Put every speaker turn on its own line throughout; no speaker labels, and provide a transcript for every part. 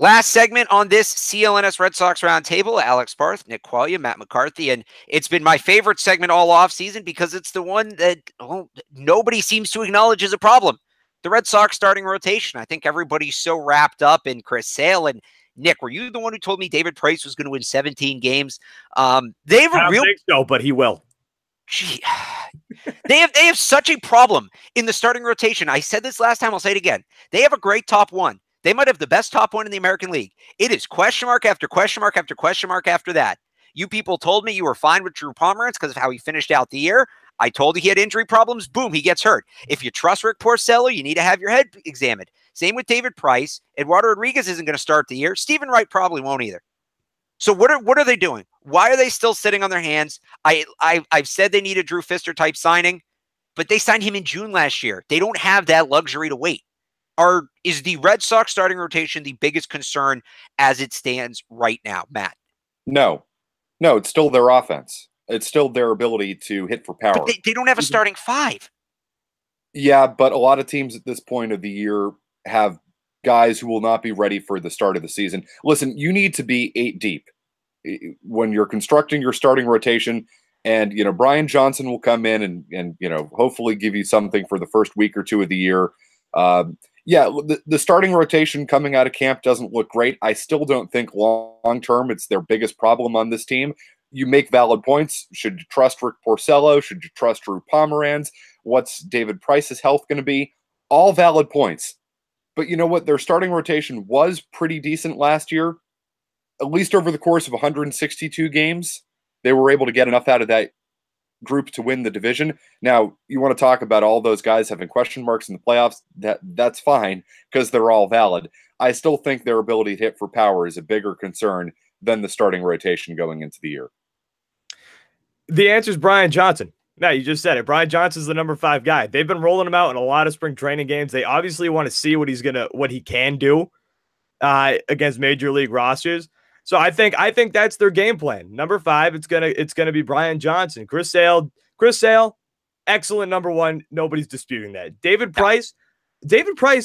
Last segment on this CLNS Red Sox Roundtable, Alex Barth, Nick Quaglia, Matt McCarthy, and it's been my favorite segment all offseason because it's the one that nobody seems to acknowledge is a problem. The Red Sox starting rotation. I think everybody's so wrapped up in Chris Sale. And Nick, were you the one who told me David Price was going to win 17 games? They have
I don't think so, but he will.
Gee, they have such a problem in the starting rotation. I said this last time, I'll say it again. They have a great top one. They might have the best top one in the American League. It is question mark after question mark after question mark after that. You people told me you were fine with Drew Pomeranz because of how he finished out the year. I told you he had injury problems. Boom, he gets hurt. If you trust Rick Porcello, you need to have your head examined. Same with David Price. Eduardo Rodriguez isn't going to start the year. Stephen Wright probably won't either. So what are they doing? Why are they still sitting on their hands? I've said they need a Drew Fister type signing, but they signed him in June last year. They don't have that luxury to wait. Is the Red Sox starting rotation the biggest concern as it stands right now, Matt?
No, it's still their offense. It's still their ability to hit for power.
But they don't have a starting five.
Yeah, but a lot of teams at this point of the year have guys who will not be ready for the start of the season. Listen, you need to be 8 deep when you're constructing your starting rotation. And, Brian Johnson will come in and hopefully give you something for the first week or two of the year. The starting rotation coming out of camp doesn't look great. I still don't think long-term it's their biggest problem on this team. You make valid points. Should you trust Rick Porcello? Should you trust Drew Pomeranz? What's David Price's health going to be? All valid points. But you know what? Their starting rotation was pretty decent last year. At least over the course of 162 games, they were able to get enough out of that group to win the division. Now, you want to talk about all those guys having question marks in the playoffs, that's fine because they're all valid. I still think their ability to hit for power is a bigger concern than the starting rotation going into the year.
The answer is Brian Johnson. No, you just said it. Brian Johnson's the number 5 guy. They've been rolling him out in a lot of spring training games. They obviously want to see what he can do against major league rosters. So I think that's their game plan. Number 5, it's gonna be Brian Johnson. Chris Sale, excellent number 1. Nobody's disputing that. David Price,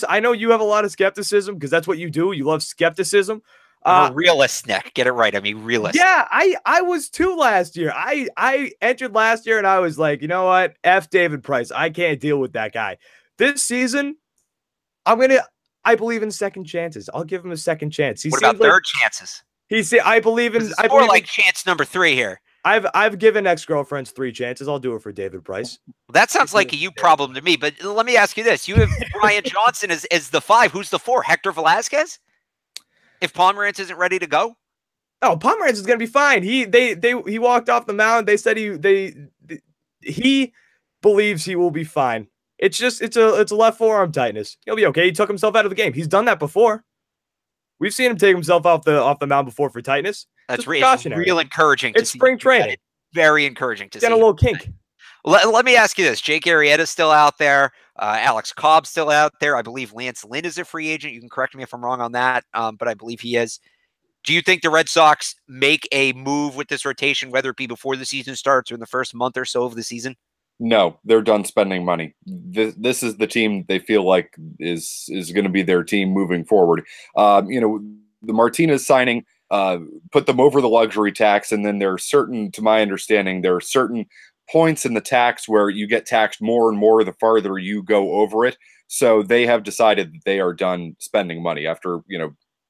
I know you have a lot of skepticism because that's what you do. You love skepticism.
I'm a realist, Nick. Get it right. I mean, realist.
Yeah, I was too last year. I entered last year and I was like, you know what? F David Price. I can't deal with that guy. This season, I believe in second chances. I'll give him a second chance.
What about third chances?
I believe in.
I believe like chance number 3 here.
I've given ex-girlfriends 3 chances. I'll do it for David Price.
Well, that sounds like a you problem to me. But let me ask you this: you have Brian Johnson as the 5. Who's the 4? Hector Velasquez? If Pomeranz isn't ready to go?
Oh, Pomeranz is going to be fine. He walked off the mound. They said he believes he will be fine. It's a left forearm tightness. He'll be okay. He took himself out of the game. He's done that before. We've seen him take himself off the mound before for tightness.
That's real encouraging.
It's spring training.
Very encouraging to see.
Get a little kink.
Let me ask you this. Jake Arrieta's still out there. Alex Cobb's still out there. I believe Lance Lynn is a free agent. You can correct me if I'm wrong on that, but I believe he is. Do you think the Red Sox make a move with this rotation, whether it be before the season starts or in the first month or so of the season?
No, they're done spending money. This is the team they feel like is going to be their team moving forward. The Martinez signing put them over the luxury tax, and then to my understanding, there are certain points in the tax where you get taxed more and more the farther you go over it. So they have decided that they are done spending money after,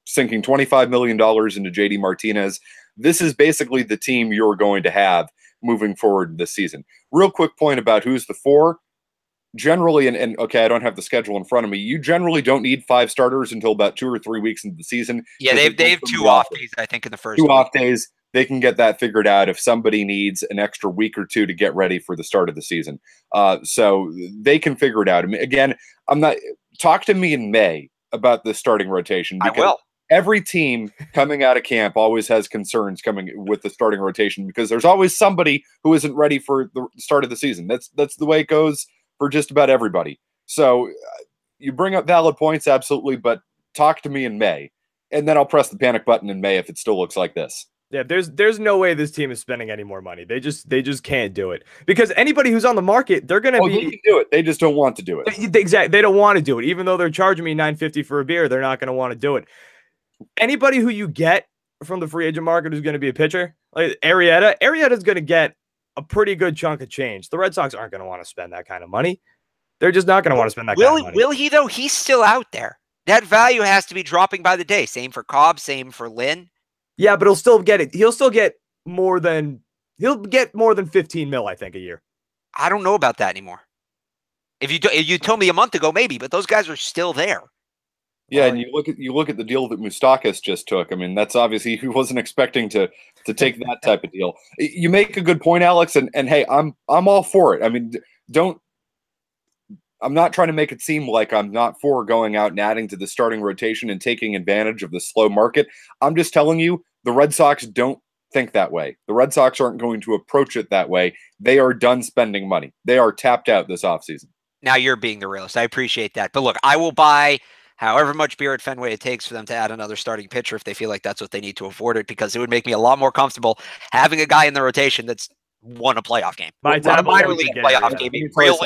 sinking $25 million into JD Martinez. This is basically the team you're going to have moving forward this season. Real quick point about who's the 4. Generally, and okay, I don't have the schedule in front of me. You generally don't need 5 starters until about 2 or 3 weeks into the season.
Yeah, they have 2 off days, I think, in the first
2 off days. They can get that figured out if somebody needs an extra week or 2 to get ready for the start of the season. So they can figure it out. I mean, again, talk to me in May about the starting rotation.
I will.
Every team coming out of camp always has concerns coming with the starting rotation because there's always somebody who isn't ready for the start of the season. That's the way it goes for just about everybody. So you bring up valid points, absolutely, but talk to me in May, and then I'll press the panic button in May if it still looks like this.
Yeah, there's no way this team is spending any more money. They just can't do it because anybody who's on the market, they're going to be.
They can do it. They just don't want to do it.
Exactly. They don't want to do it, even though they're charging me $9.50 for a beer. They're not going to want to do it. anybody who you get from the free agent market who's going to be a pitcher, like Arrieta's going to get a pretty good chunk of change. The Red Sox aren't going to want to spend that kind of money. They're just not going to want to spend that kind of money.
Will he, though? He's still out there. That value has to be dropping by the day. Same for Cobb, same for Lynn.
Yeah, but he'll still get it. He'll get more than 15 mil, I think, a year.
I don't know about that anymore. If you told me a month ago, maybe, but those guys are still there.
Yeah, and you look at the deal that Moustakas just took. I mean, that's obviously he wasn't expecting to take that type of deal. You make a good point, Alex, and hey, I'm all for it. I mean, I'm not trying to make it seem like I'm not for going out and adding to the starting rotation and taking advantage of the slow market. I'm just telling you, the Red Sox don't think that way. The Red Sox aren't going to approach it that way. They are done spending money. They are tapped out this offseason.
Now you're being the realist. I appreciate that. But look, I will buy however much beer at Fenway it takes for them to add another starting pitcher if they feel like that's what they need to afford it, because it would make me a lot more comfortable having a guy in the rotation that's won a playoff game. Won a minor league playoff game, a real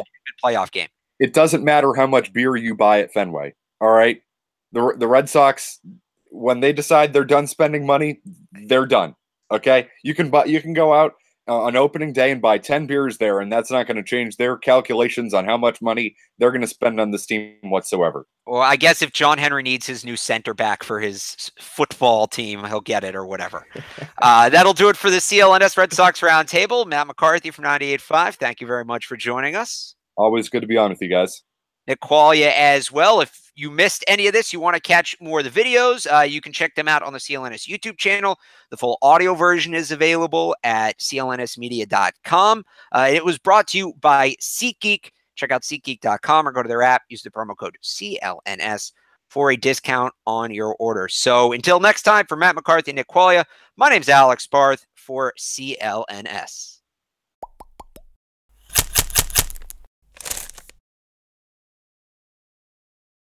playoff game.
It doesn't matter how much beer you buy at Fenway. All right. The Red Sox, when they decide they're done spending money, they're done. Okay. You can go out on opening day and buy 10 beers there, and that's not going to change their calculations on how much money they're going to spend on this team whatsoever.
Well, I guess if John Henry needs his new center back for his football team, he'll get it or whatever. That'll do it for the CLNS Red Sox Roundtable. Matt McCarthy from 98.5. Thank you very much for joining us.
Always good to be on with you guys.
Nick Qualia as well. If you missed any of this, you want to catch more of the videos, you can check them out on the CLNS YouTube channel. The full audio version is available at clnsmedia.com. It was brought to you by SeatGeek. Check out SeatGeek.com or go to their app. Use the promo code CLNS for a discount on your order. So until next time, for Matt McCarthy and Nick Qualia, my name's Alex Barth for CLNS.